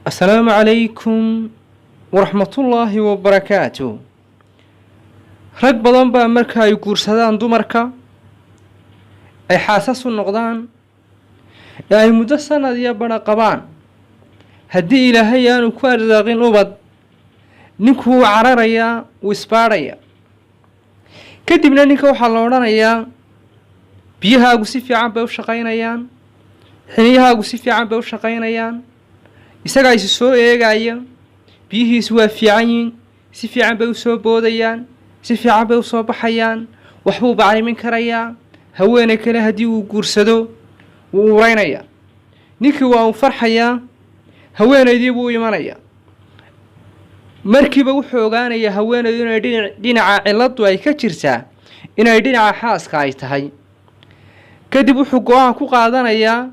السلام عليكم ورحمة الله وبركاته. rag badan baa marka ay guursadaan dumarka ay xaasas u noqdaan ee ay muddo sanad iyo bana qabaan haddii ilaahay aanu ku arsaaqin ubad ninku wuu cararayaa wuu isbaadhaya kadibna ninka waxaa la odhanayaa biyahaagu si fiican bay u shaqaynayaan xiniyahaagu si fiican bay u shaqaynayaan isagaa isi soo eegaya biyihiisu waa fiican yihiin si fiican bay u soo boodayaan si fiican bay u soo baxayaan waxbuu bacrimin karayaa haweeney kale haddii uu guursado wuu uraynayaa ninkii waa uu farxayaa haweeneydii buu imanayaa markiiba wuxuu ogaanayaa haweeneydu inay dhinaca ciladu ay ka jirtaa inay dhinaca xaaska ay tahay kadib wuxuu go-aan ku qaadanayaa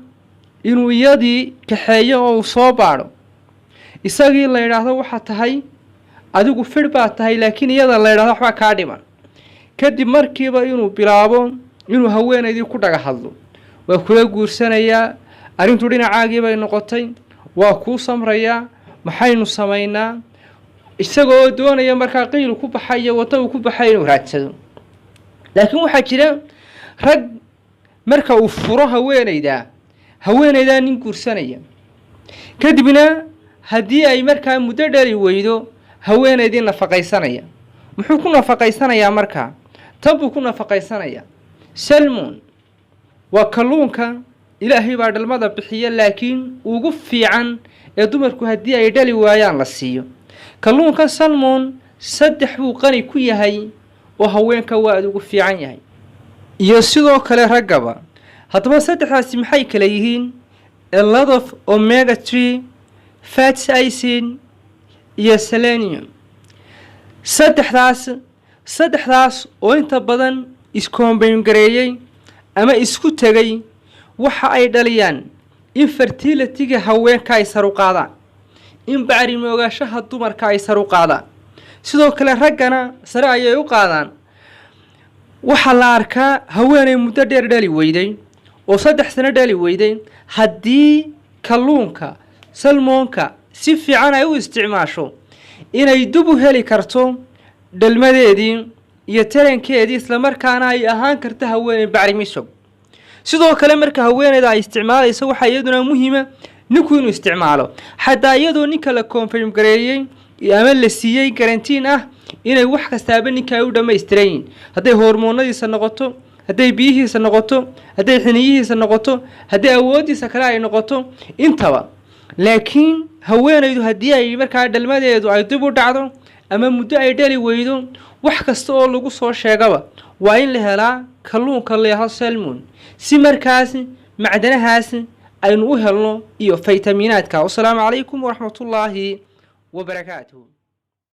inuu iyadii kaxeeyo oo uu soo baadho isagii la yidhaahdo waxaa tahay adigu fidh baa tahay laakiin iyada la yidhahdo waxbaa kaa dhiman kadib markiiba inuu bilaabo inuu haweeneydii ku dhaga hadlo waa kula guursanayaa arrintu dhinacaagii bay noqotay waa kuu samrayaa maxaynu samaynaa isagoo doonaya markaa qiil ku baxayo wadda uu ku baxay inuu raadsado laakiin waxaa jira rag marka uu furo haweeneydaa nin guursanaya kadibna haddii ay markaa muddo dhali weydo haweeneydii nafaqaysanaya muxuu ku nafaqaysanayaa markaa tan buu ku nafaqaysanayaa salmon waa kalluunka ilaahay baa dhalmada bixiya laakiin ugu fiican ee dumarku haddii ay dhali waayaan la siiyo kalluunkan salmon 3 buu qani ku yahay oo haweenka waa ugu fiican yahay iyo sidoo kale raggaba haddaba 3daasi maxay kala yihiin a lot of omega 3 fat acid iyo selenium saddexdaas oo inta badan iscombine gareeyay ama isku tagay waxa ay dhaliyaan in fertility-ga haweenka ay sar u qaadaan in bacrimoogaashaha dumarka ay sar u qaadaan sidoo kale raggana sare ayay u qaadaan waxaa la arkaa haweeney muddo dheer dhali weyday oo 3 sano dhali weyday haddii kalluunka salmoonka si fiican ay u isticmaasho inay dib u heli karto dhalmadeedii iyo tarankeedii isla markaana ay ahaan karto haweeney bacrimisho sidoo kale marka haweeneyda ay isticmaalayso waxa iyaduna muhiima ninku inuu isticmaalo xataa iyadoo ninka la confirm gareeyay ama la siiyay guarantee ah inay wax kastaaba ninka ay u dhameystireen hadday hormoonadiisa noqoto hadday biyihiisa noqoto hadday xiniyihiisa noqoto hadday awoodiisa kale ay noqoto intaba laakiin haweeneydu haddii ay markaa dhalmadeedu ay dib u dhacdo ama muddo ay dhali weydo wax kasta oo lagu soo sheegaba waa in la helaa kalluunka leeyahay salmon si markaas macdanahaas aynu u helno iyo faytamiinaadka. Wassalaamu calaykum waraxmatullaahi wabarakaatuh.